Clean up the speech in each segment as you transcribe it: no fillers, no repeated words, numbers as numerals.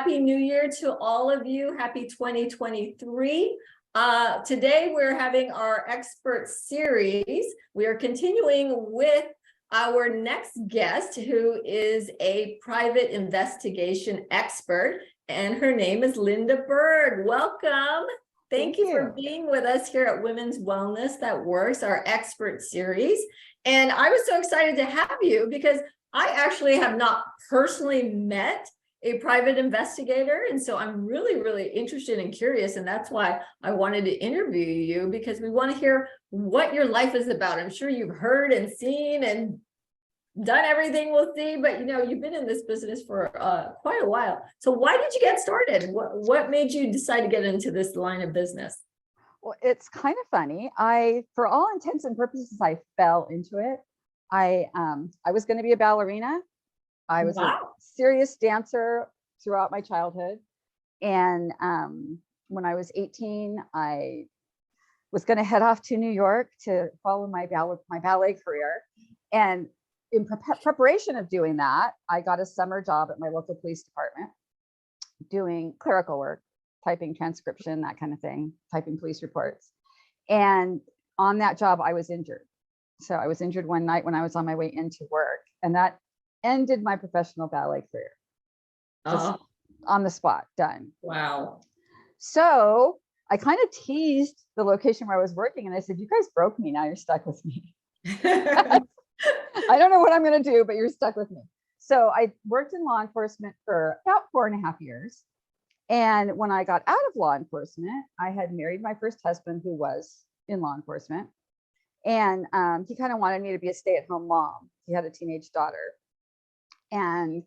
Happy New Year to all of you. Happy 2023. Today we're having our expert series. We are continuing with our next guest, who is a private investigation expert, and her name is Lynda Bergh. Welcome. Thank you for being with us here at Women's Wellness That Works, our expert series. And I was so excited to have you because I actually have not personally met a private investigator. And so I'm really, really interested and curious. And that's why I wanted to interview you, because we want to hear what your life is about. I'm sure you've heard and seen and done everything we'll see, but you've been in this business for quite a while. So why did you get started? What made you decide to get into this line of business? Well, it's kind of funny. For all intents and purposes, I fell into it. I was going to be a ballerina. I was a serious dancer throughout my childhood. And when I was 18, I was going to head off to New York to follow my ballet career. And in preparation of doing that, I got a summer job at my local police department doing clerical work, typing transcription, that kind of thing, typing police reports. And on that job, I was injured. So I was injured one night when I was on my way into work, and that ended my professional ballet career. Just on the spot, done. Wow. So I kind of teased the location where I was working, and I said, "You guys broke me. Now you're stuck with me." I don't know what I'm going to do, but you're stuck with me. So I worked in law enforcement for about 4.5 years. And when I got out of law enforcement, I had married my first husband, who was in law enforcement. And he kind of wanted me to be a stay-at-home mom. He had a teenage daughter. And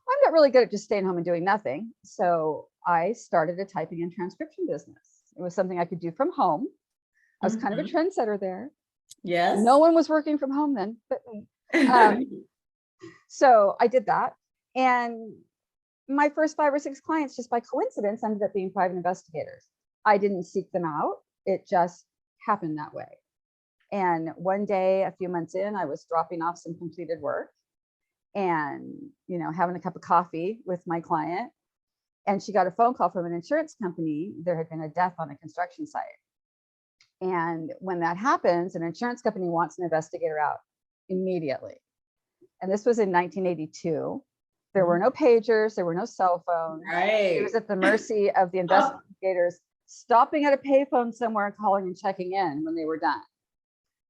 I'm not really good at just staying home and doing nothing. So I started a typing and transcription business. It was something I could do from home. I was kind of a trendsetter there. Yes. No one was working from home then, but me. So I did that. And my first 5 or 6 clients, just by coincidence, ended up being private investigators. I didn't seek them out. It just happened that way. And one day, a few months in, I was dropping off some completed work and, having a cup of coffee with my client. And she got a phone call from an insurance company. There had been a death on a construction site. And when that happens, an insurance company wants an investigator out immediately. And this was in 1982. There were no pagers, there were no cell phones. Right. It was at the mercy of the investigators stopping at a payphone somewhere and calling and checking in when they were done.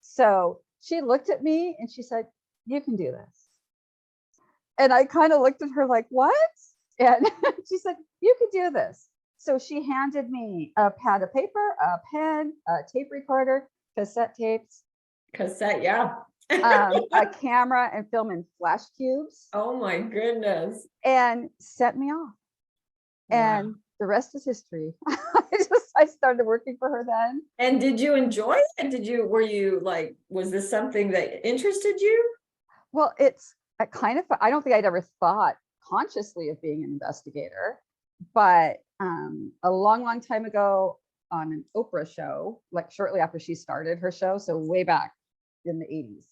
So she looked at me and she said, "You can do this." And I kind of looked at her like, "What?" And she said, "You can do this." So she handed me a pad of paper, a pen, a tape recorder, cassette tapes. Cassette, yeah. A camera and film in flash cubes. Oh my goodness. And sent me off. Wow. And the rest is history. I started working for her then. And did you enjoy it? Was this something that interested you? Well, I don't think I'd ever thought consciously of being an investigator, but a long, long time ago on an Oprah show, like shortly after she started her show, so way back in the 80s,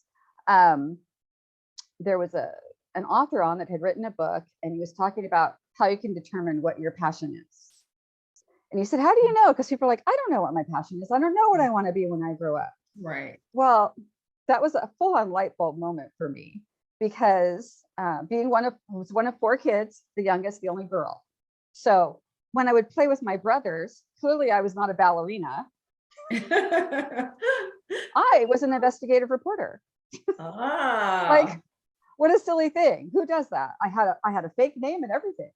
there was an author on that had written a book, and he was talking about how you can determine what your passion is. And he said, "How do you know?" Because people are like, "I don't know what my passion is. I don't know what I want to be when I grow up." Right. Well, that was a full-on light bulb moment for me, because being one of 4 kids, the youngest, the only girl. So when I would play with my brothers, clearly I was not a ballerina. I was an investigative reporter. Like, what a silly thing. Who does that? I had a fake name and everything.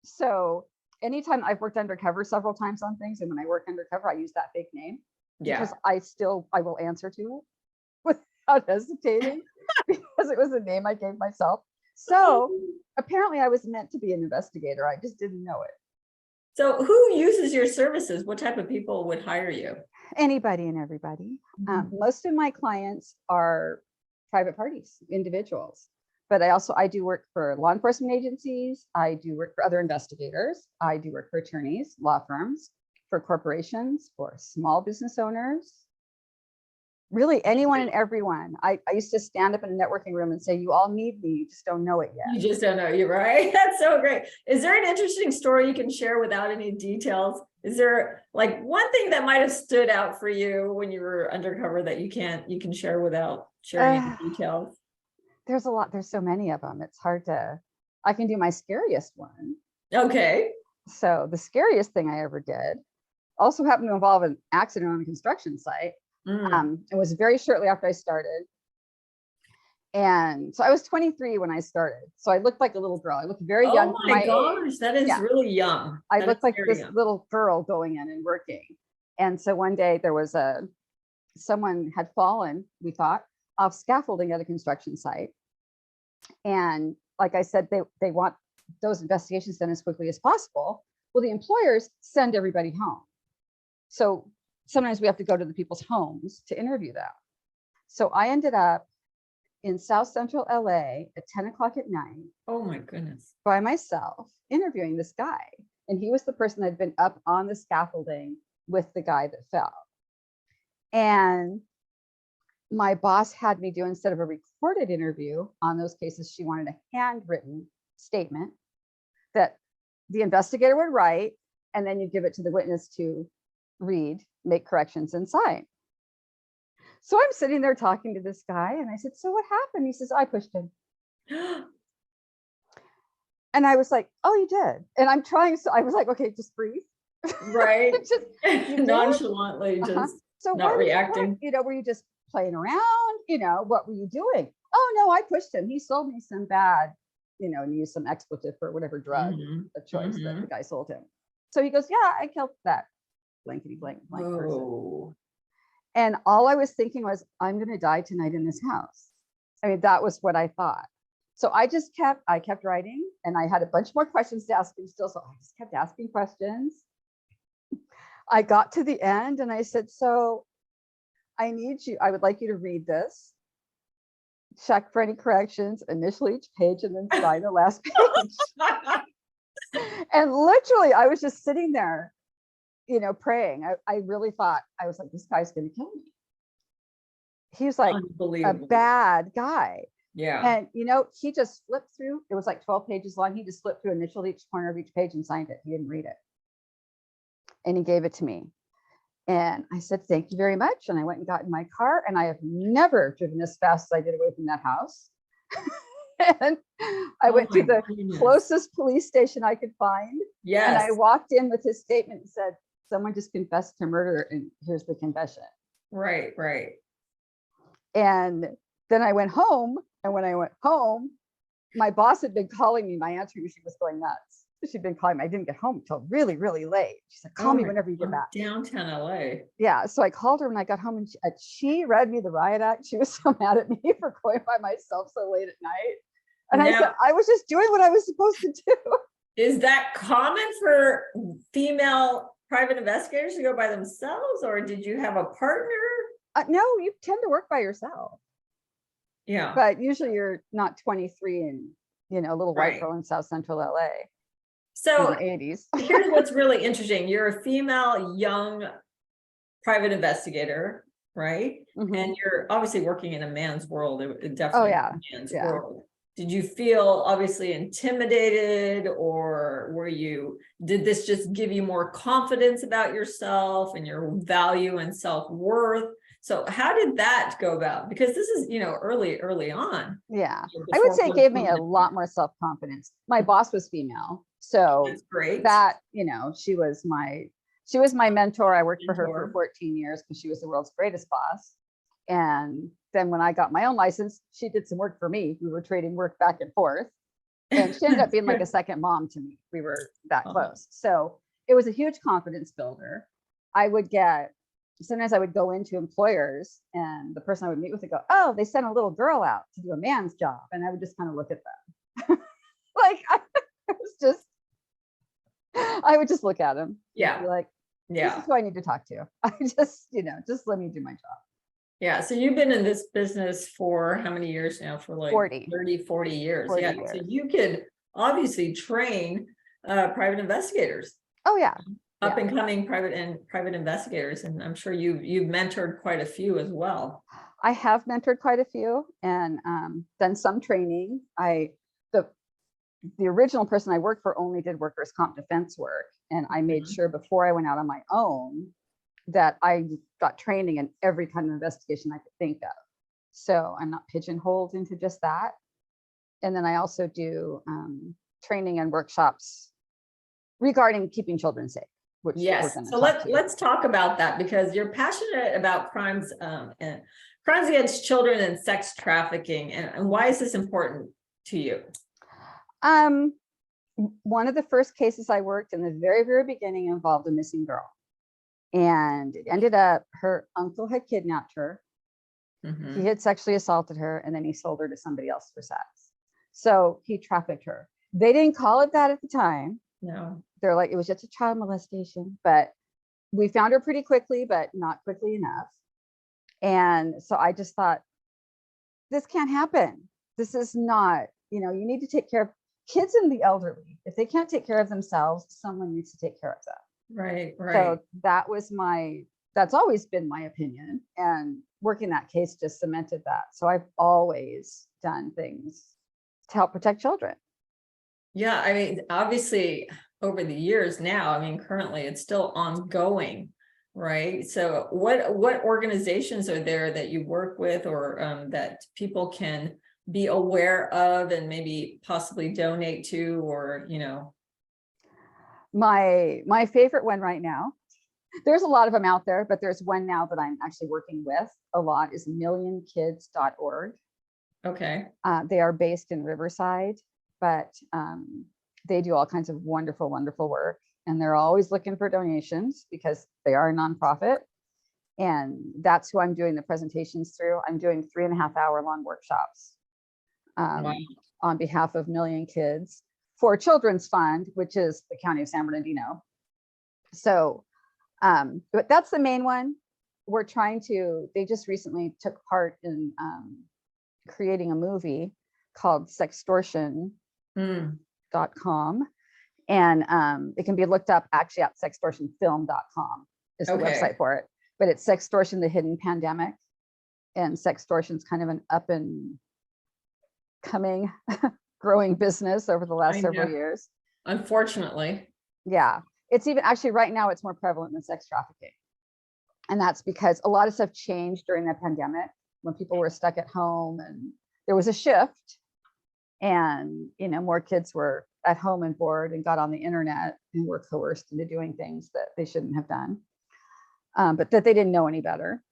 So anytime I've worked undercover several times on things, and when I work undercover, I use that fake name. Yeah. Because I will answer to it without hesitating, because it was a name I gave myself. So apparently I was meant to be an investigator. I just didn't know it. So who uses your services? What type of people would hire you? Anybody and everybody. Most of my clients are private parties, individuals, but I do work for law enforcement agencies. I do work for other investigators. I do work for attorneys, law firms, for corporations, for small business owners. Really, anyone and everyone. I used to stand up in a networking room and say, you all need me, you just don't know it yet. You just don't know, you're right. That's so great. Is there an interesting story you can share without any details? Is there like one thing that might have stood out for you when you were undercover that you can share without sharing any details? There's a lot, there's so many of them. It's hard to, I can do my scariest one. Okay. So the scariest thing I ever did also happened to involve an accident on a construction site. It was very shortly after I started. And so I was 23 when I started. So I looked like a little girl. I looked very young. Oh my gosh, that is really young. I looked like this little girl going in and working. And so one day there was someone had fallen, we thought, off scaffolding at a construction site. And like I said, they want those investigations done as quickly as possible. Well, the employers send everybody home. So sometimes we have to go to the people's homes to interview them. So I ended up in South Central LA at 10 o'clock at night. Oh my goodness. By myself interviewing this guy. And he was the person that had been up on the scaffolding with the guy that fell. And my boss had me do, instead of a recorded interview on those cases, she wanted a handwritten statement that the investigator would write, and then you give it to the witness to read, make corrections, and sign. So I'm sitting there talking to this guy, and I said, so what happened? He says, I pushed him. And I was like, oh, you did? And I'm trying, so I was like, okay, just breathe. Right. Just nonchalantly, just so not reacting. Were you just playing around? What were you doing? Oh no, I pushed him. He sold me some bad, and used some expletive for whatever drug of choice that the guy sold him. So he goes, yeah, I killed that blankety blank person. And all I was thinking was, I'm going to die tonight in this house. I mean, that was what I thought. So I kept writing, and I had a bunch more questions to ask him still. So I just kept asking questions. I got to the end and I said, so I would like you to read this, check for any corrections, initial each page, and then sign the last page. And literally, I was just sitting there, praying. I really thought, I was like, this guy's going to kill me. He was like a bad guy. Yeah. And, he just flipped through. It was like 12 pages long. He just flipped through, initialed each corner of each page and signed it. He didn't read it. And he gave it to me. And I said, thank you very much. And I went and got in my car, and I have never driven as fast as I did away from that house. And I went to the closest police station I could find. Yes. And I walked in with his statement and said, someone just confessed to murder, and here's the confession. Right. And then I went home. And when I went home, my boss had been calling me. My answering machine was going nuts. She'd been calling me. I didn't get home until really, really late. She said, call me whenever you get back. Downtown LA. Yeah. So I called her when I got home, and she read me the riot act. She was so mad at me for going by myself so late at night. And I said, I was just doing what I was supposed to do. Is that common for female private investigators to go by themselves, or did you have a partner? No, you tend to work by yourself. Yeah. But usually you're not 23 and, a little white girl in South Central LA. So in the 80s. Here's what's really interesting. You're a female, young private investigator, right? And you're obviously working in a man's world. It definitely a man's world. Did you feel obviously intimidated, or did this just give you more confidence about yourself and your value and self-worth? So how did that go about? Because this is, early on. Yeah, I would say it gave me a lot more self-confidence. My boss was female. So that's great. That, she was my mentor. I worked for her for 14 years because she was the world's greatest boss. And then when I got my own license, she did some work for me. We were trading work back and forth. And she ended up being like a second mom to me. We were that close. So it was a huge confidence builder. Sometimes I would go into employers, and the person I would meet with would go, oh, they sent a little girl out to do a man's job. And I would just kind of look at them. I would just look at him. Yeah. Be like, this is who I need to talk to. I just, just let me do my job. Yeah. So you've been in this business for how many years now? For like 40 years. 40 years. So you could obviously train private investigators. Oh yeah. up and coming private investigators, and I'm sure you've mentored quite a few as well. I have mentored quite a few and done some training. The original person I worked for only did workers' comp defense work, and I made sure before I went out on my own that I got training in every kind of investigation I could think of. So I'm not pigeonholed into just that. And then I also do training and workshops regarding keeping children safe. Which yes, so let's talk about that, because you're passionate about crimes and crimes against children and sex trafficking, and why is this important to you? One of the first cases I worked in the very, very beginning involved a missing girl, and it ended up her uncle had kidnapped her. He had sexually assaulted her, and then he sold her to somebody else for sex. So he trafficked her. They didn't call it that at the time. No, they're like, it was just a child molestation, but we found her pretty quickly, but not quickly enough. And so I just thought, this can't happen. This is not, you need to take care of kids and the elderly. If they can't take care of themselves, someone needs to take care of them. Right. So that's always been my opinion. And working that case just cemented that. So I've always done things to help protect children. Yeah, I mean, obviously over the years now, I mean, currently it's still ongoing, right? So what organizations are there that you work with, or that people can be aware of and maybe possibly donate to, or, My favorite one right now, there's a lot of them out there, but there's one now that I'm actually working with a lot, is millionkids.org. Okay. They are based in Riverside, but they do all kinds of wonderful, wonderful work. And they're always looking for donations because they are a nonprofit. And that's who I'm doing the presentations through. I'm doing 3.5-hour long workshops on behalf of Million Kids for Children's Fund, which is the County of San Bernardino. So, but that's the main one. We're trying to, they just recently took part in creating a movie called Sextortion.com. And it can be looked up actually at sextortionfilm.com is the website for it. But it's Sextortion, the Hidden Pandemic. And sextortion is kind of an up and coming growing business over the last several years. Unfortunately. Yeah. It's even actually right now it's more prevalent than sex trafficking. And that's because a lot of stuff changed during the pandemic when people were stuck at home, and there was a shift, and more kids were at home and bored and got on the internet and were coerced into doing things that they shouldn't have done, but that they didn't know any better.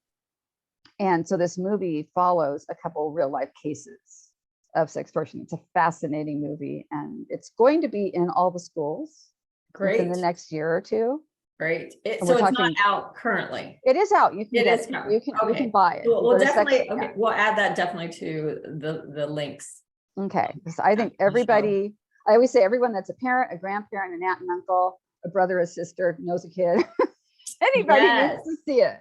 And so this movie follows a couple real life cases of sextortion. It's a fascinating movie, and it's going to be in all the schools in the next year or two. Great. So it's not out currently. It is out. You can buy it. We'll definitely, we'll add that definitely to the links. Okay. So I think everybody, I always say everyone that's a parent, a grandparent, an aunt and uncle, a brother, a sister, knows a kid. Anybody needs to see it.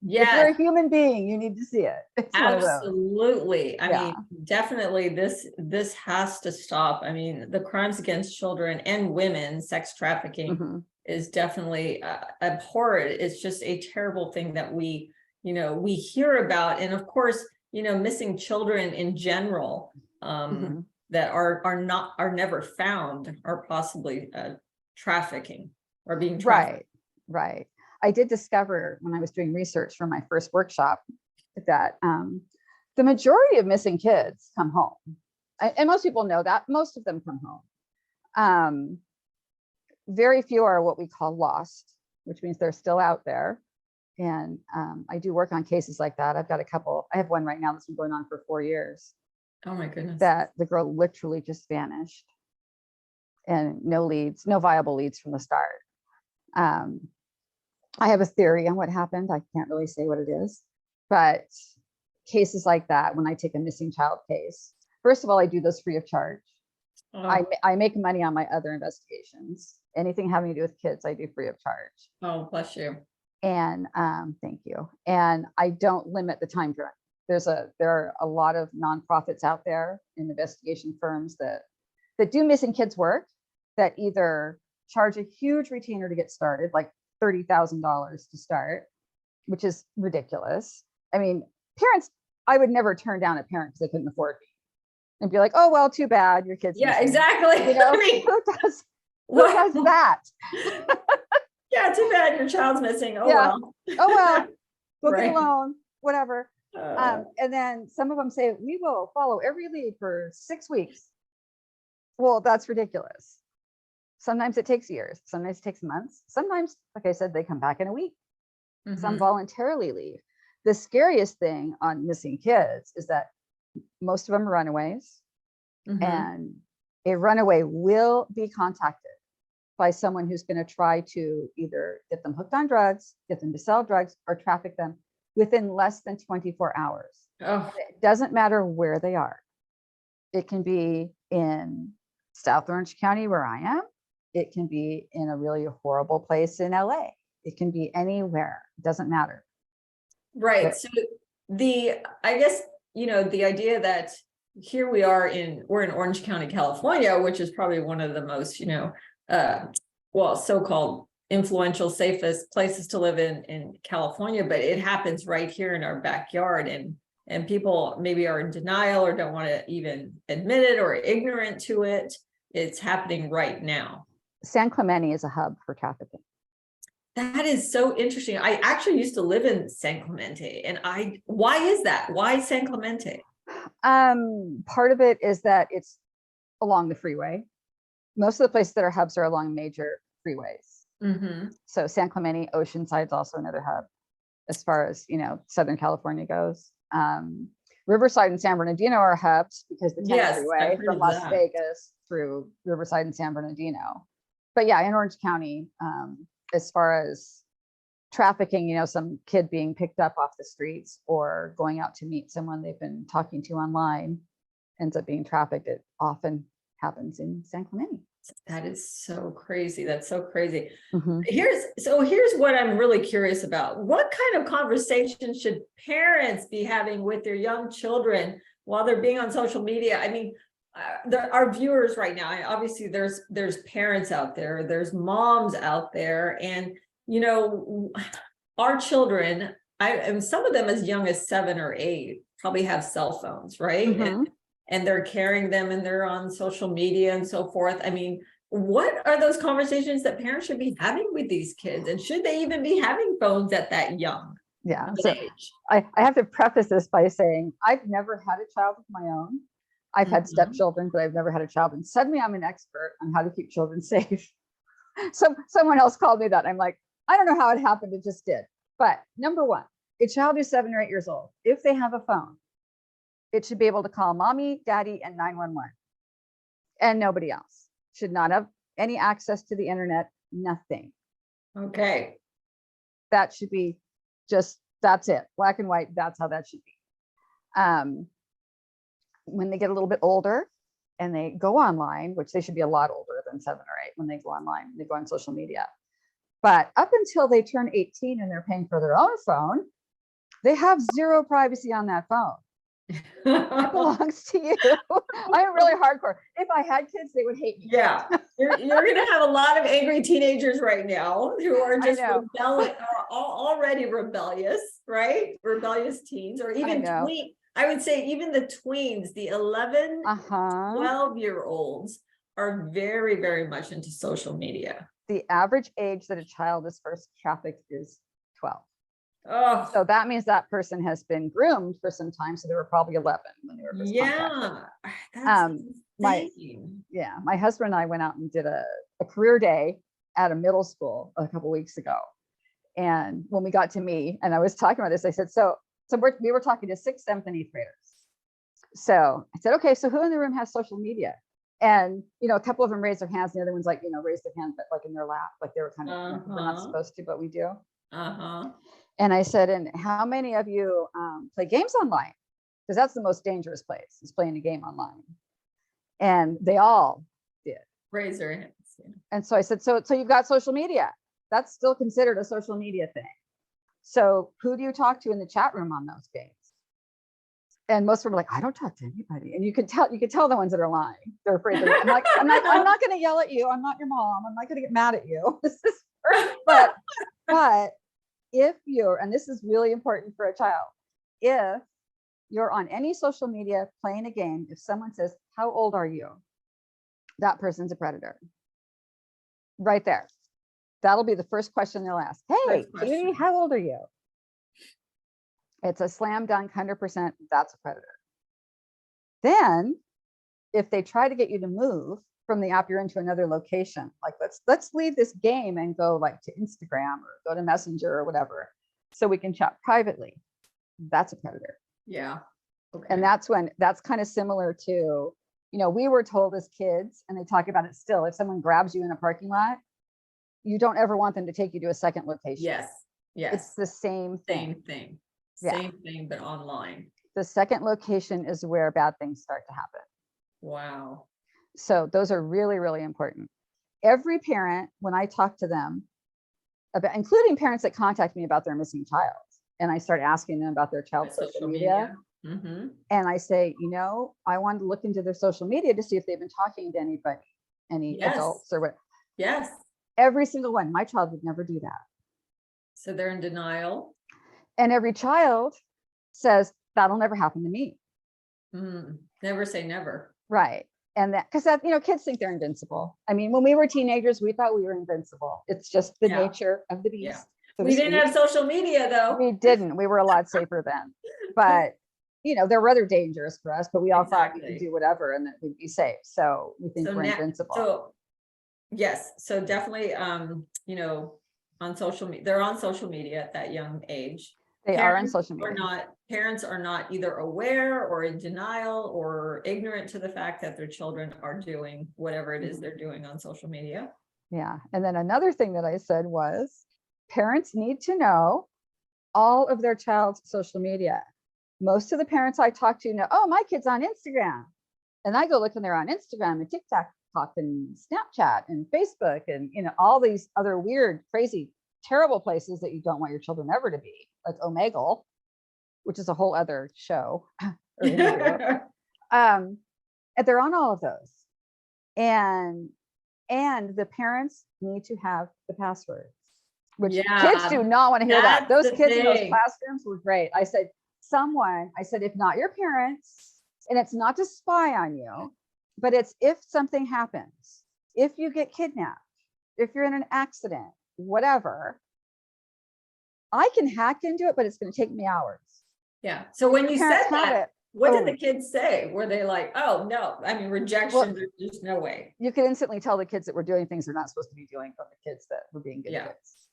Yeah. If you're a human being, you need to see it. It's absolutely. I mean, definitely this has to stop. I mean, the crimes against children and women, sex trafficking is definitely abhorrent. It's just a terrible thing that we hear about. And of course, missing children in general that are never found are possibly trafficking or being trafficked. Right. I did discover when I was doing research for my first workshop that the majority of missing kids come home. And most people know that. Most of them come home. Very few are what we call lost, which means they're still out there. And I do work on cases like that. I've got a couple. I have one right now that's been going on for 4 years. Oh my goodness. That the girl literally just vanished and no viable leads from the start. I have a theory on what happened. I can't really say what it is, but cases like that, when I take a missing child case, first of all, I do those free of charge. I make money on my other investigations. Anything having to do with kids, I do free of charge. Oh, bless you. And thank you. And I don't limit the time frame. There are a lot of nonprofits out there and investigation firms that do missing kids work that either charge a huge retainer to get started, like $30,000 to start, which is ridiculous. I mean, parents, I would never turn down a parent because they couldn't afford me and be like, oh, well, too bad, your kid's Yeah, missing. exactly. You know, I mean, who does that? Yeah, too bad your child's missing. Oh, Yeah. well. Oh, well, book Right. it alone, whatever. Uh, And then some of them say, we will follow every lead for 6 weeks. Well, that's ridiculous. Sometimes it takes years. Sometimes it takes months. Sometimes, like I said, they come back in a week. Some voluntarily leave. The scariest thing on missing kids is that most of them are runaways, and a runaway will be contacted by someone who's going to try to either get them hooked on drugs, get them to sell drugs, or traffic them within less than 24 hours. Oh, It doesn't matter where they are. It can be in South Orange County, where I am. It can be in a really horrible place in LA. It can be anywhere. It doesn't matter. right. But- So I guess, the idea that here we're in Orange County, California, which is probably one of the most, so-called influential, safest places to live in California, but it happens right here in our backyard, and people maybe are in denial or don't want to even admit it or ignorant to it. It's happening right now. San Clemente is a hub for trafficking. That is so interesting. I actually used to live in San Clemente, and why is that? Why San Clemente? Part of it is that it's along the freeway. Most of the places that are hubs are along major freeways. So San Clemente, Oceanside is also another hub as far as, Southern California goes. Riverside and San Bernardino are hubs because the 10 freeway from Las Vegas through Riverside and San Bernardino. But yeah, in Orange County, as far as trafficking, some kid being picked up off the streets or going out to meet someone they've been talking to online ends up being trafficked. It often happens in San Clemente. That is so crazy. That's so crazy. Here's what I'm really curious about. What kind of conversation should parents be having with their young children while they're being on social media? I mean, our viewers right now, obviously there's parents out there, there's moms out there, and our children, and some of them as young as 7 or 8 probably have cell phones, right? And they're carrying them and they're on social media and so forth. I mean, what are those conversations that parents should be having with these kids? And should they even be having phones at that young age? I have to preface this by saying I've never had a child of my own. I've had stepchildren, but I've never had a child. And suddenly I'm an expert on how to keep children safe. Someone else called me that. I'm like, I don't know how it happened. It just did. But number one, a child who's 7 or 8 years old, if they have a phone, it should be able to call mommy, daddy, and 911. And nobody else. Should not have any access to the internet, nothing. Okay. That should be that's it. Black and white, that's how that should be. When they get a little bit older and they go online, which they should be a lot older than 7 or 8 when they go online, they go on social media. But up until they turn 18 and they're paying for their own phone, they have zero privacy on that phone. It belongs to you. I'm really hardcore. If I had kids, they would hate me. Yeah, you're going to have a lot of angry teenagers right now who are just already rebellious, right? Rebellious teens, or even tween. I would say even the tweens, the 11, 12-year-olds are very, very much into social media. The average age that a child is first trafficked is 12. Oh, so that means that person has been groomed for some time. So they were probably 11 when they were first contacted. That's my husband and I went out and did a career day at a middle school a couple weeks ago. And when we got to me and I was talking about this, I said, so we were talking to 6th, 7th, and 8th graders. So I said, okay, so who in the room has social media? And, a couple of them raised their hands. The other ones raised their hands, but like in their lap, like they were kind of, we're not supposed to, but we do. And I said, and how many of you play games online? Because that's the most dangerous place, is playing a game online. And they all did. Raise their hands. Yeah. And so I said, so you've got social media. That's still considered a social media thing. So who do you talk to in the chat room on those games? And most of them are like, I don't talk to anybody. And you can tell the ones that are lying. They're afraid. I'm not going to yell at you. I'm not your mom. I'm not going to get mad at you. But if you're, and this is really important for a child, if you're on any social media playing a game, if someone says, how old are you? That person's a predator. Right there. That'll be the first question they'll ask. Hey, Judy, how old are you? It's a slam dunk, 100%. That's a predator. Then, if they try to get you to move from the app you're into another location, like let's leave this game and go like to Instagram or go to Messenger or whatever, so we can chat privately. That's a predator. Yeah. Okay. And that's kind of similar to, you know, we were told as kids, and they talk about it still, if someone grabs you in a parking lot, you don't ever want them to take you to a second location. Yes. Yes. It's the same thing. Same thing. Yeah. Same thing, but online. The second location is where bad things start to happen. Wow. So those are really, really important. Every parent, when I talk to them about, including parents that contact me about their missing child, and I start asking them about their child's social media. Mm-hmm. And I say, you know, I wanted to look into their social media to see if they've been talking to anybody, any adults or what. Yes. Every single one. My child would never do that. So they're in denial. And every child says, that'll never happen to me. Never say never. Right. And that, because that, you know, kids think they're invincible. I mean, when we were teenagers, we thought we were invincible. It's just the nature of the beast. Yeah. So we didn't have social media though. We didn't. We were a lot safer then. But, you know, there were other dangers for us, but we all thought we could do whatever and that we'd be safe. So we think we're invincible. So yes. So definitely, you know, on social media, they're on social media at that young age. They are on social media. Parents are not either aware or in denial or ignorant to the fact that their children are doing whatever it is they're doing on social media. Yeah. And then another thing that I said was parents need to know all of their child's social media. Most of the parents I talk to know, oh, my kid's on Instagram. And I go look and they're on Instagram and TikTok and Snapchat and Facebook and, you know, all these other weird, crazy, terrible places that you don't want your children ever to be, like Omegle, which is a whole other show. And they're on all of those. And the parents need to have the passwords, which kids do not want to hear that. Those kids in those classrooms were great. I said, if not your parents, and it's not to spy on you, but it's if something happens, if you get kidnapped, if you're in an accident, whatever, I can hack into it, but it's going to take me hours. Yeah. So when you said that, what did the kids say? Were they like, oh no, I mean, rejection, there's just no way. You could instantly tell the kids that were doing things they're not supposed to be doing from the kids that were being good kids.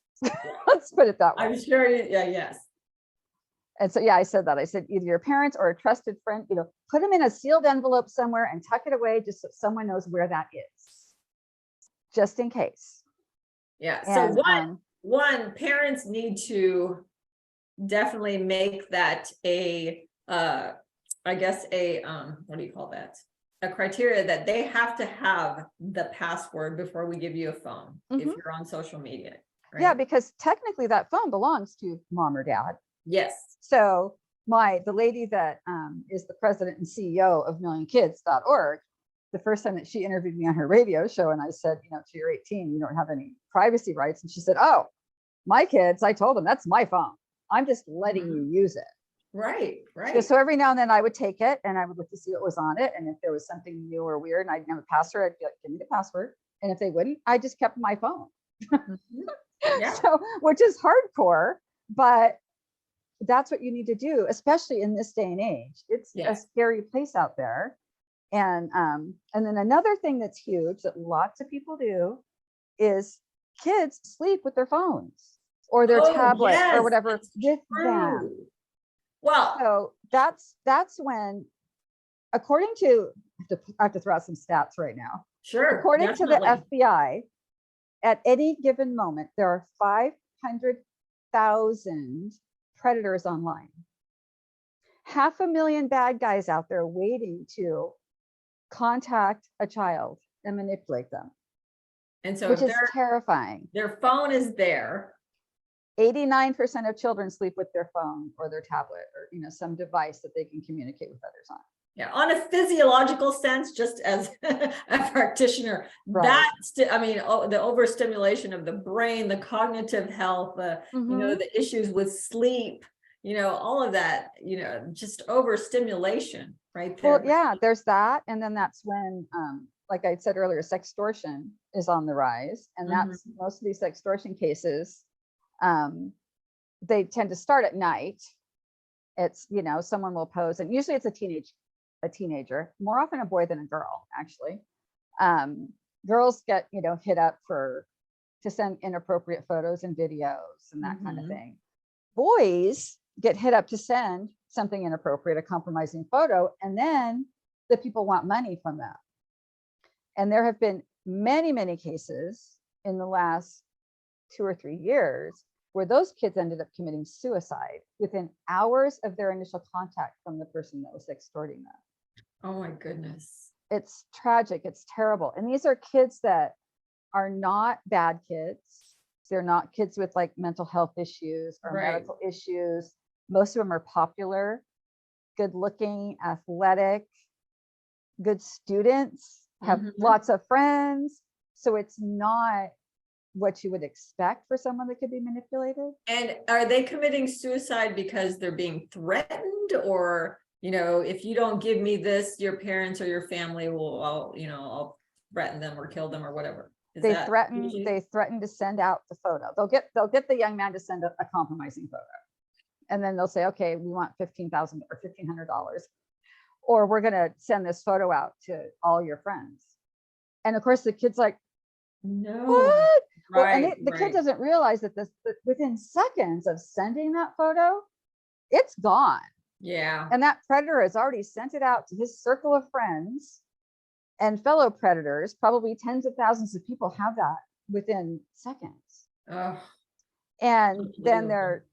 Let's put it that way. I'm sure. Yes. And so, I said that. I said, either your parents or a trusted friend, you know, put them in a sealed envelope somewhere and tuck it away just so someone knows where that is, just in case. Yeah. And, so one, parents need to definitely make that what do you call that? A criteria that they have to have the password before we give you a phone if you're on social media. Right? Yeah, because technically that phone belongs to mom or dad. Yes. So the lady that is the president and CEO of millionkids.org, the first time that she interviewed me on her radio show, and I said, you know, till you're 18, you don't have any privacy rights. And she said, oh, my kids, I told them that's my phone. I'm just letting you use it. Right, right. So every now and then I would take it and I would look to see what was on it. And if there was something new or weird and I didn't have a password, I'd be like, give me the password. And if they wouldn't, I just kept my phone. Yeah. So, which is hardcore, but that's what you need to do, especially in this day and age. It's a scary place out there. And then another thing that's huge that lots of people do is kids sleep with their phones or their tablet or whatever with them. Well, so that's when, according to, I have to throw out some stats right now. Sure. According to the FBI, at any given moment, there are 500,000 predators online. 500,000 bad guys out there waiting to contact a child and manipulate them. And so which is terrifying. Their phone is there. 89% of children sleep with their phone or their tablet or, you know, some device that they can communicate with others on. Yeah, on a physiological sense, just as a practitioner, Right. I mean, the overstimulation of the brain, the cognitive health, you know, the issues with sleep, you know, all of that, you know, just overstimulation right there. Well, yeah, there's that. And then that's when, like I said earlier, sextortion is on the rise. And that's most of these sextortion cases, they tend to start at night. It's, you know, someone will pose, and usually it's a teenager, more often a boy than a girl, actually. Girls get, you know, hit up to send inappropriate photos and videos and that kind of thing. Boys get hit up to send something inappropriate, a compromising photo, and then the people want money from that. And there have been many, many cases in the last 2 or 3 years where those kids ended up committing suicide within hours of their initial contact from the person that was extorting them. Oh my goodness. It's tragic. It's terrible. And these are kids that are not bad kids. They're not kids with like mental health issues or medical issues. Most of them are popular, good looking, athletic, good students, have lots of friends. So it's not what you would expect for someone that could be manipulated. And are they committing suicide because they're being threatened, or, you know, if you don't give me this, your parents or your family will, I'll threaten them or kill them or whatever? They threaten to send out the photo. They'll get the young man to send a compromising photo. And then they'll say, okay, we want $15,000 or $1,500, or we're going to send this photo out to all your friends. And of course the kid's like, no, what? Well, and the kid doesn't realize that within seconds of sending that photo, it's gone. Yeah. And that predator has already sent it out to his circle of friends and fellow predators. Probably tens of thousands of people have that within seconds. Oh, and then there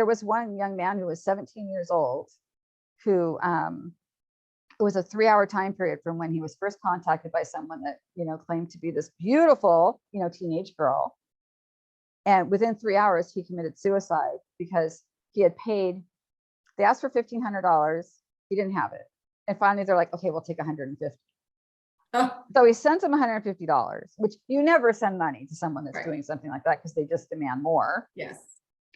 was one young man who was 17 years old who, it was a 3-hour time period from when he was first contacted by someone that, you know, claimed to be this beautiful, you know, teenage girl. And within 3 hours, he committed suicide because he had paid, they asked for $1,500. He didn't have it. And finally they're like, okay, we'll take $150. So he sends him $150, which you never send money to someone that's doing something like that because they just demand more. Yes.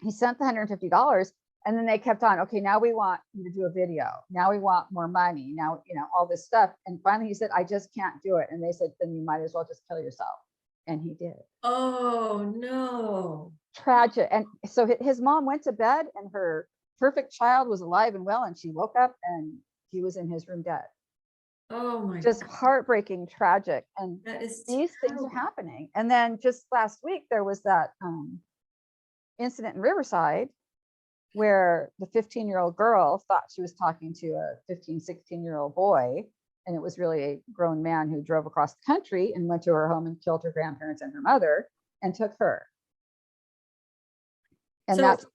He sent the $150, and then they kept on, okay, now we want you to do a video. Now we want more money. Now, you know, all this stuff. And finally he said, I just can't do it. And they said, then you might as well just kill yourself. And he did. Oh no. Tragic. And so his mom went to bed and her perfect child was alive and well, and she woke up and he was in his room dead. Oh my just God. Heartbreaking, tragic. And these things are happening. And then just last week there was that incident in Riverside where the 15-year-old girl thought she was talking to a 15, 16-year-old boy, and it was really a grown man who drove across the country and went to her home and killed her grandparents and her mother and took her. And so that's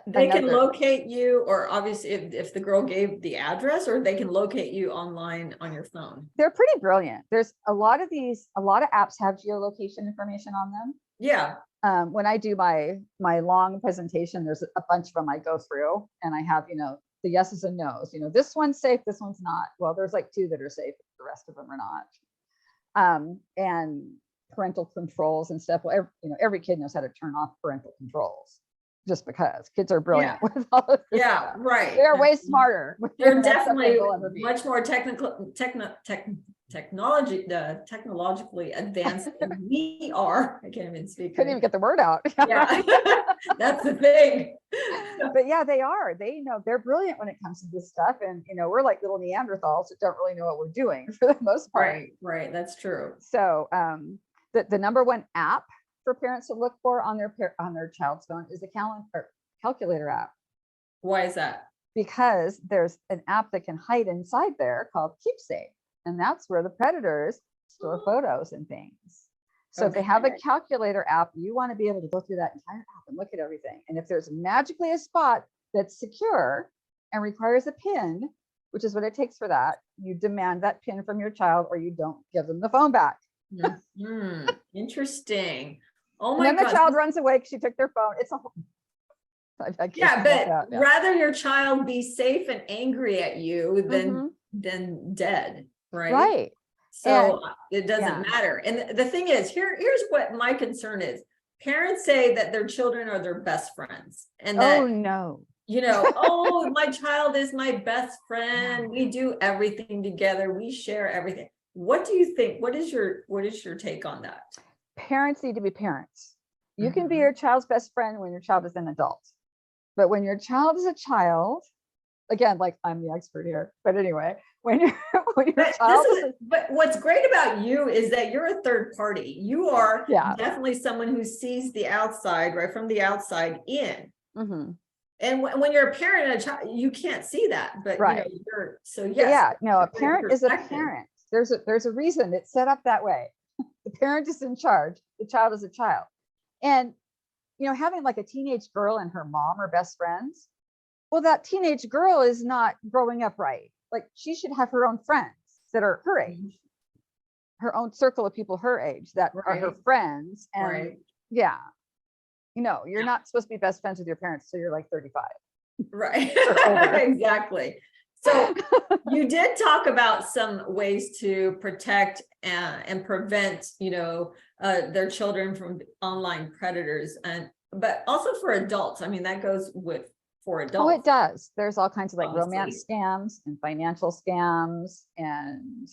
they can locate you, or obviously if the girl gave the address, or they can locate you online on your phone. They're pretty brilliant. There's a lot of apps have geolocation information on them. Yeah. When I do my long presentation, there's a bunch of them I go through, and I have, you know, the yeses and nos, you know, this one's safe, this one's not. Well, there's like 2 that are safe, the rest of them are not. And parental controls and stuff. Well, every kid knows how to turn off parental controls, just because kids are brilliant with all of this stuff. Right. They're way smarter. They're definitely much more technologically advanced than we are. I can't even speak. Couldn't even get the word out. Yeah. That's the thing. But yeah, they are. They know, they're brilliant when it comes to this stuff. And, you know, we're like little Neanderthals that don't really know what we're doing for the most part. Right. That's true. So the number one app for parents to look for on their child's phone is the calculator app. Why is that? Because there's an app that can hide inside there called Keepsake, and that's where the predators store photos and things. So if they have a calculator app, you want to be able to go through that entire app and look at everything. And if there's magically a spot that's secure and requires a PIN, which is what it takes for that, you demand that PIN from your child, or you don't give them the phone back. Interesting. Oh And my then the God. child runs away because she took their phone. It's a whole, I can't Yeah, stop but that, yeah. rather your child be safe and angry at you Mhm. than dead, right? Right. So And it doesn't yeah. matter. And the thing is, here's what my concern is. Parents say that their children are their best friends, and Oh that, no. oh, my child is my best friend. No. We do everything together. We share everything. What do you think? What is your take on that? Parents need to be parents. You can be Mhm. your child's best friend when your child is an adult. But when your child is a child, again, like I'm the expert here, but anyway, when your But child but what's great about you is that you're a third party. You are yeah. definitely someone who sees the outside, right from the outside in. Mhm. And when you're a parent and a child, you can't see that, but Right. so But yes, yeah, no, a great parent is a perspective. parent. There's a reason it's set up that way. The parent is in charge, the child is a child. And having like a teenage girl and her mom are best friends, well, that teenage girl is not growing up right. Like she should have her own friends that are her age, her own circle of people her age that are her Right, friends. And right. yeah, you're Yeah. not supposed to be best friends with your parents till you're like 35 Right. or older. Exactly. So you did talk about some ways to protect and prevent, their children from online predators, but also for adults. I mean, that goes for Oh, it adults, does. There's all kinds of like obviously. romance scams and financial scams. And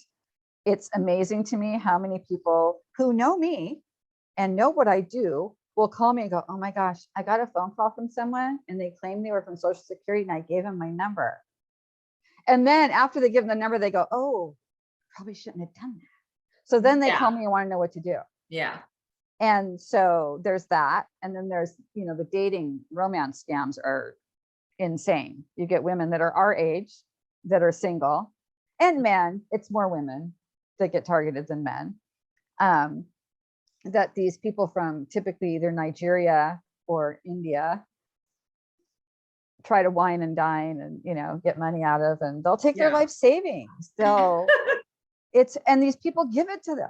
it's amazing to me how many people who know me and know what I do will call me and go, oh my gosh, I got a phone call from someone and they claimed they were from Social Security and I gave them my number. And then after they give them the number, they go, oh, probably shouldn't have done that. So then they call me and want to know what to do. Yeah. And so there's that. And then there's, the dating romance scams are insane. You get women that are our age that are single, and men, it's more women that get targeted than men. That these people from typically either Nigeria or India try to wine and dine and get money out of, and they'll take their life savings. And these people give it to them.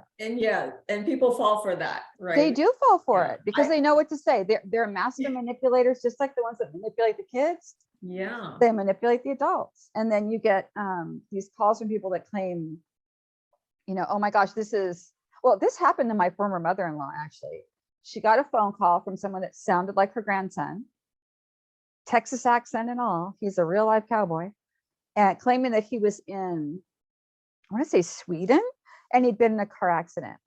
And people fall for that, right? They do fall for it because they know what to say. They're master manipulators, just like the ones that manipulate the kids. Yeah. They manipulate the adults. And then you get these calls from people that claim, oh my gosh, this happened to my former mother-in-law, actually. She got a phone call from someone that sounded like her grandson, Texas accent and all. He's a real live cowboy, and claiming that he was in, I want to say Sweden, and he'd been in a car accident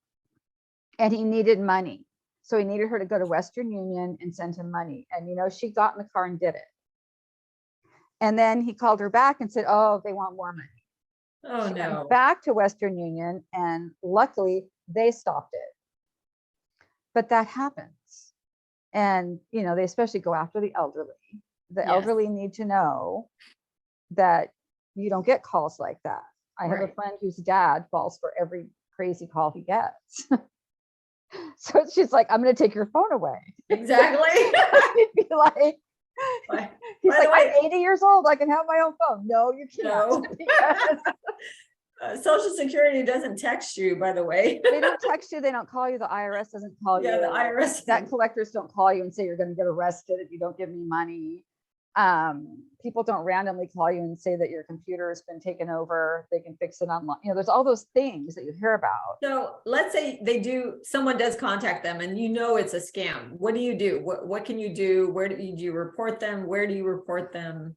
and he needed money. So he needed her to go to Western Union and send him money. And, she got in the car and did it. And then he called her back and said, oh, they want more money. Oh, She no. went back to Western Union and luckily they stopped it. But that happens. And, they especially go after the elderly. The elderly need to know that you don't get calls like that. I have a friend whose dad falls for every crazy call he gets. So she's like, I'm going to take your phone away. Exactly. He'd be like, he's like, I'm 80 years old. I can have my own phone. No, you can't. No. Social Security doesn't text you, by the way. They don't text you. They don't call you. The IRS doesn't call you. Yeah, the IRS. Debt collectors don't call you and say you're going to get arrested if you don't give me money. People don't randomly call you and say that your computer has been taken over. They can fix it online. There's all those things that you hear about. So let's say someone does contact them and it's a scam. What do you do? What can you do? Where do you report them? Where do you report them?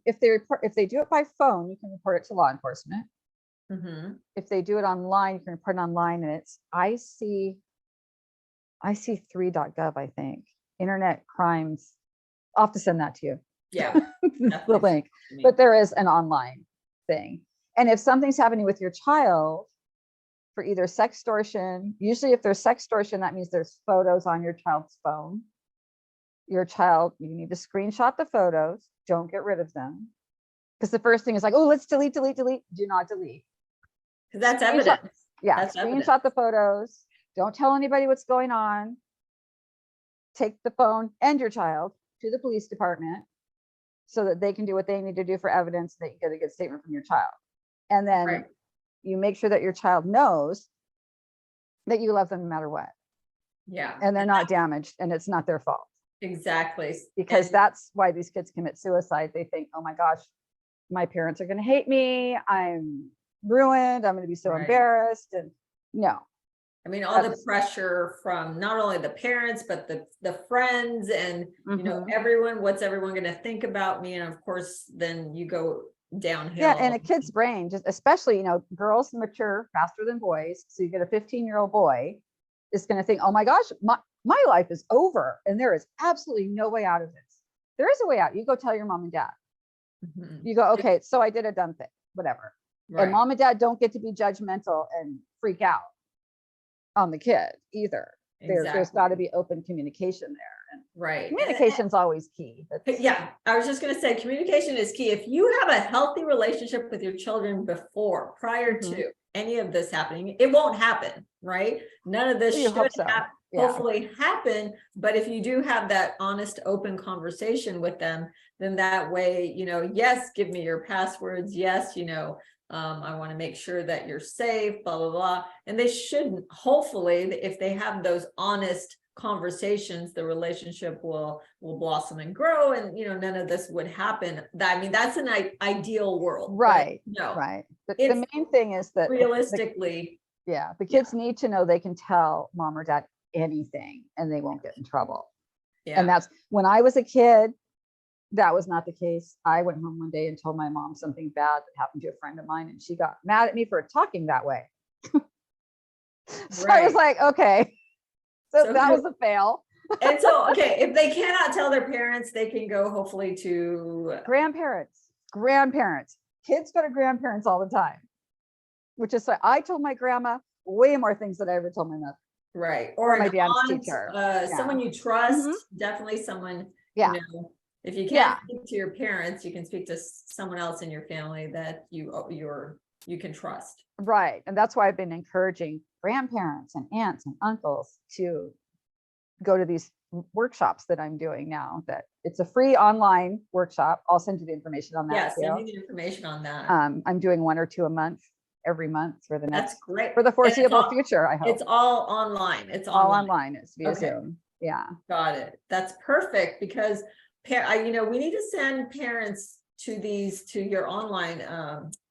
If they do it by phone, you can report it to law enforcement. Mm-hmm. If they do it online, you can report it online, and it's IC3.gov, I think. Internet crimes. I'll have to send that to you. Yeah. The link. But there is an online thing. And if something's happening with your child for either sextortion, usually if there's sextortion, that means there's photos on your child's phone. Your child, you need to screenshot the photos. Don't get rid of them. Because the first thing is like, oh, let's delete. Do not delete. Because that's evidence. Yeah, screenshot the photos. Don't tell anybody what's going on. Take the phone and your child to the police department so that they can do what they need to do for evidence that you get a good statement from your child. And then you make sure that your child knows that you love them no matter what. Yeah. and they're not damaged, and it's not their fault. Exactly. Because And that's why these kids commit suicide. They think, oh my gosh, my parents are going to hate me. I'm ruined. I'm going to be so Right. embarrassed. And no, I mean, all the pressure from not only the parents, but the friends and, you know, everyone, what's everyone going to think about me? And of course, then you go downhill. Yeah, and a kid's brain, just especially, you know, girls mature faster than boys. So you get a 15-year-old boy is going to think, oh my gosh, my life is over, and there is absolutely no way out of this. There is a way out. You go tell your mom and dad. You go, okay, so I did a dumb thing, whatever. Right. And mom and dad don't get to be judgmental and freak out on the kid either. There's got to be open communication there. And right. Communication's always key. Yeah, I was just going to say communication is key. If you have a healthy relationship with your children prior to any of this happening, it won't happen, right? None of this should hopefully happen. But if you do have that honest, open conversation with them, then that way, you know, yes, give me your passwords. Yes, you know, I want to make sure that you're safe, blah, blah, blah. And they shouldn't, hopefully, if they have those honest conversations, the relationship will blossom and grow, and you know, none of this would happen. I mean, that's an ideal world, right? No, right. But the main thing is that realistically, the kids need to know they can tell mom or dad anything and they won't get in trouble. Yeah. And that's when I was a kid, that was not the case. I went home one day and told my mom something bad that happened to a friend of mine, and she got mad at me for talking that way. So I was like, okay. So that was a fail. And so, okay, if they cannot tell their parents, they can go hopefully to grandparents. Kids go to grandparents all the time, which is why I told my grandma way more things than I ever told my mother. Right. Or my dance teacher. Someone you trust, definitely someone, you know, if you can't speak to your parents, you can speak to someone else in your family that you can trust. Right. And that's why I've been encouraging grandparents and aunts and uncles to go to these workshops that I'm doing now. That it's a free online workshop. I'll send you the information on that. Yeah, send me the information on that. I'm doing 1 or 2 a month, every month for the next, that's great, for the foreseeable future. I hope it's all online. It's all online. It's via Zoom. Yeah, got it. That's perfect, because you know, we need to send parents to your online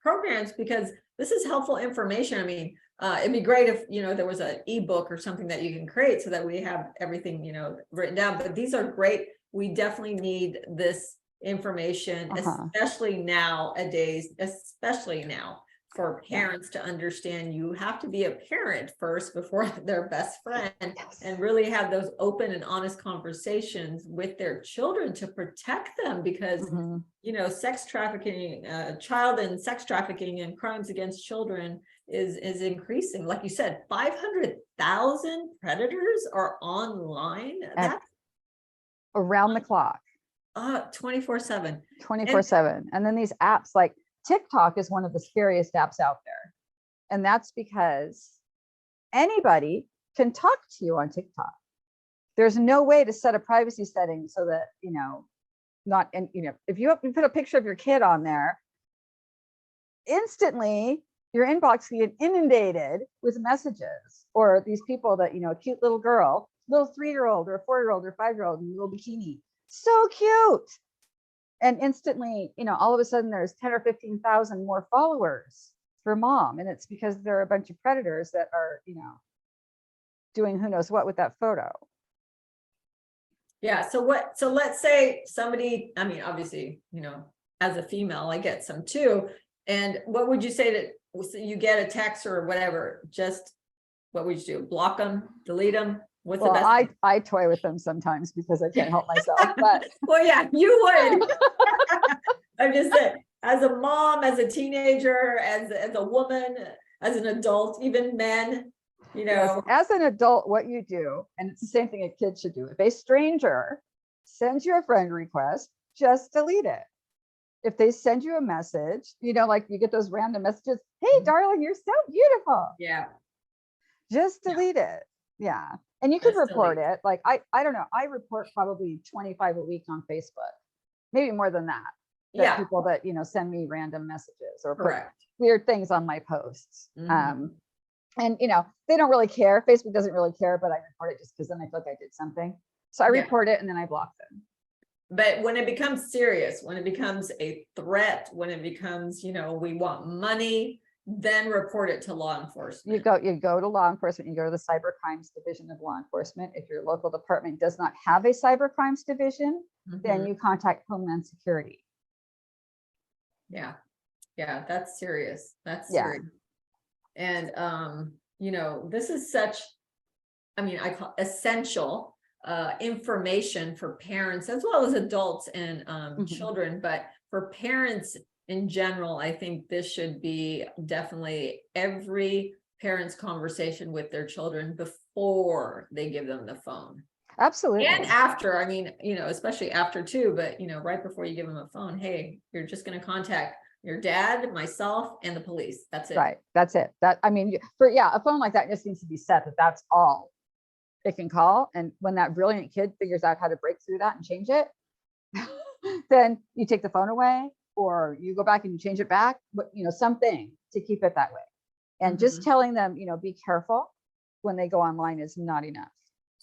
programs, because this is helpful information. I mean, it'd be great if, you know, there was an ebook or something that you can create so that we have everything, you know, written down. But these are great. We definitely need this information, especially nowadays, especially now, for parents to understand you have to be a parent first before their best friend, and really have those open and honest conversations with their children to protect them, because you know, sex trafficking, child and sex trafficking and crimes against children is increasing. Like you said, 500,000 predators are online. That's around the clock, 24/7. And then these apps like TikTok is one of the scariest apps out there. And that's because anybody can talk to you on TikTok. There's no way to set a privacy setting so that, you know, if you put a picture of your kid on there, instantly your inbox can get inundated with messages, or these people that, you know, a cute little girl, little 3-year-old or a 4-year-old or 5-year-old in a little bikini. So cute. And instantly, you know, all of a sudden there's 10 or 15,000 more followers for mom. And it's because there are a bunch of predators that are, you know, doing who knows what with that photo. Yeah. So let's say somebody, I mean, obviously, you know, as a female, I get some too. And what would you say that you get a text or whatever, just what would you do? Block them, delete them? What's the best? I toy with them sometimes because I can't help myself, but well, yeah, you would. I'm just saying, as a mom, as a teenager, as a woman, as an adult, even men, you know. As an adult, what you do, and it's the same thing a kid should do. If a stranger sends you a friend request, just delete it. If they send you a message, you know, like you get those random messages, hey, darling, you're so beautiful. Yeah. Just delete it. Yeah. And you could report it. Like, I don't know. I report probably 25 a week on Facebook, maybe more than that. People that, you know, send me random messages or put weird things on my posts. And, they don't really care. Facebook doesn't really care, but I report it just because then I feel like I did something. So I report it and then I block them. But when it becomes serious, when it becomes a threat, when it becomes, we want money, then report it to law enforcement. You go to law enforcement, you go to the cyber crimes division of law enforcement. If your local department does not have a cyber crimes division, then you contact Homeland Security. Yeah. Yeah, that's serious. That's serious. And this is such, I call essential information for parents as well as adults and children, but for parents in general, I think this should be definitely every parent's conversation with their children before they give them the phone. Absolutely. And after, especially after too, but right before you give them a phone, hey, you're just going to contact your dad, myself, and the police. That's it. Right. That's it. A phone like that just needs to be set that that's all it can call. And when that brilliant kid figures out how to break through that and change it, then you take the phone away, or you go back and you change it back, but something to keep it that way. And just telling them, be careful when they go online is not enough.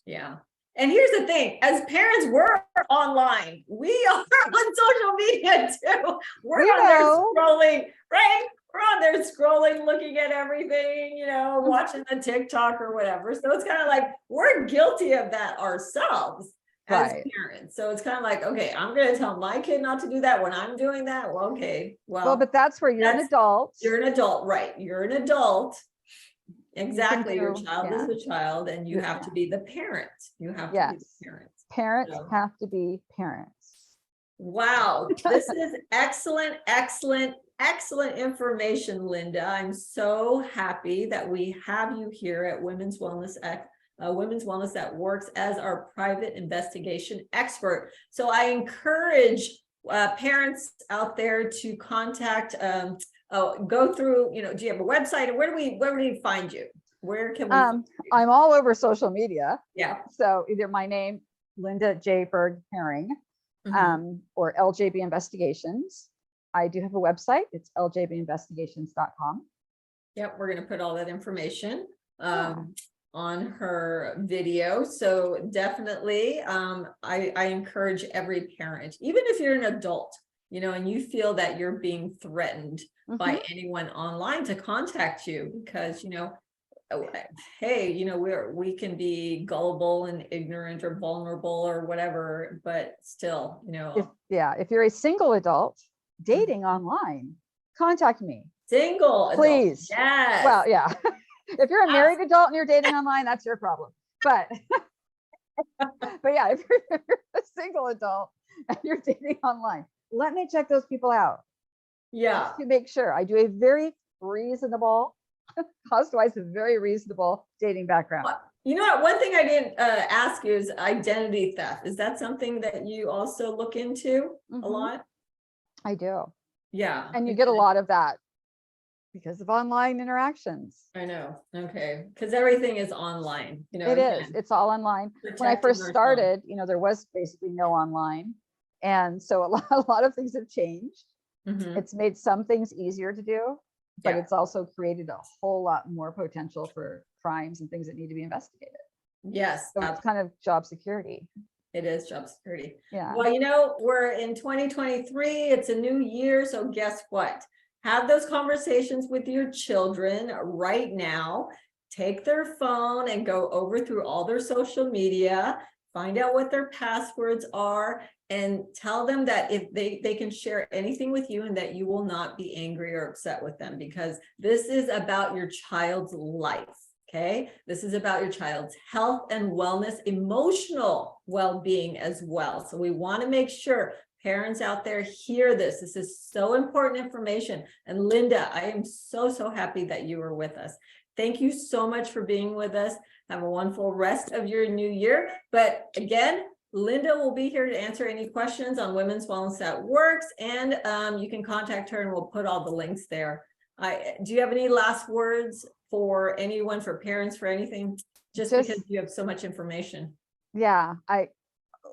Yeah. And here's the thing, as parents, we're online. We are on social media too. We're on there scrolling, right? We're on there scrolling, looking at everything, watching the TikTok or whatever. So it's kind of like, we're guilty of that ourselves as parents. So it's kind of like, okay, I'm going to tell my kid not to do that when I'm doing that. Well, okay. Well, but that's where you're an adult. You're an adult, right? You're an adult. Exactly. Your child is a child, and you have to be the parent. You have to be the parent. Parents have to be parents. Wow. This is excellent, excellent, excellent information, Lynda. I'm so happy that we have you here at Women's Wellness That Works as our private investigation expert. So I encourage parents out there to contact, go through, do you have a website, and where do we find you? Where can we find you? I'm all over social media. Yeah. So either my name, Lynda J. Bergh Herring, or LJB Investigations. I do have a website. It's ljbinvestigations.com. Yep. We're going to put all that information on her video. So definitely, I encourage every parent, even if you're an adult, and you feel that you're being threatened by anyone online, to contact you, because, hey, we can be gullible and ignorant or vulnerable or whatever, but still, if you're a single adult dating online, contact me. Single adult. Please. Yes. Well, yeah. If you're a married adult and you're dating online, that's your problem. But if you're a single adult and you're dating online, let me check those people out. Yeah. Just to make sure. I do a very reasonable, cost-wise, a very reasonable dating background. You know what? One thing I didn't ask you is identity theft. Is that something that you also look into a lot? I do. Yeah. And you get a lot of that because of online interactions. I know. Okay. Because everything is online. It is. It's all online. When I first started, there was basically no online. And so a lot of things have changed. It's made some things easier to do, but it's also created a whole lot more potential for crimes and things that need to be investigated. Yes. So it's kind of job security. It is job security. Yeah. Well, we're in 2023. It's a new year. So guess what? Have those conversations with your children right now. Take their phone and go over through all their social media, find out what their passwords are, and tell them that if they can share anything with you and that you will not be angry or upset with them, because this is about your child's life. Okay. This is about your child's health and wellness, emotional well-being as well. So we want to make sure parents out there hear this. This is so important information. And Lynda, I am so happy that you were with us. Thank you so much for being with us. Have a wonderful rest of your new year. But again, Lynda will be here to answer any questions on Women's Wellness That Works. And you can contact her and we'll put all the links there. Do you have any last words for anyone, for parents, for anything? Just because you have so much information. Yeah,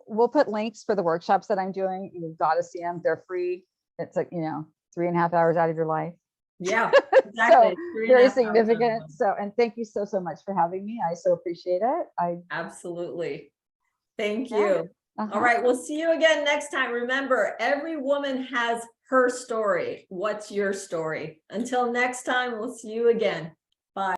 we'll put links for the workshops that I'm doing. You've got to see them. They're free. It's like, 3.5 hours out of your life. Yeah, So exactly. very 3.5 hours significant. minimum. So, and thank you so much for having me. I so appreciate it. Absolutely. Thank Yeah. you. Uh-huh. All right, we'll see you again next time. Remember, every woman has her story. What's your story? Until next time, we'll see you again. Bye.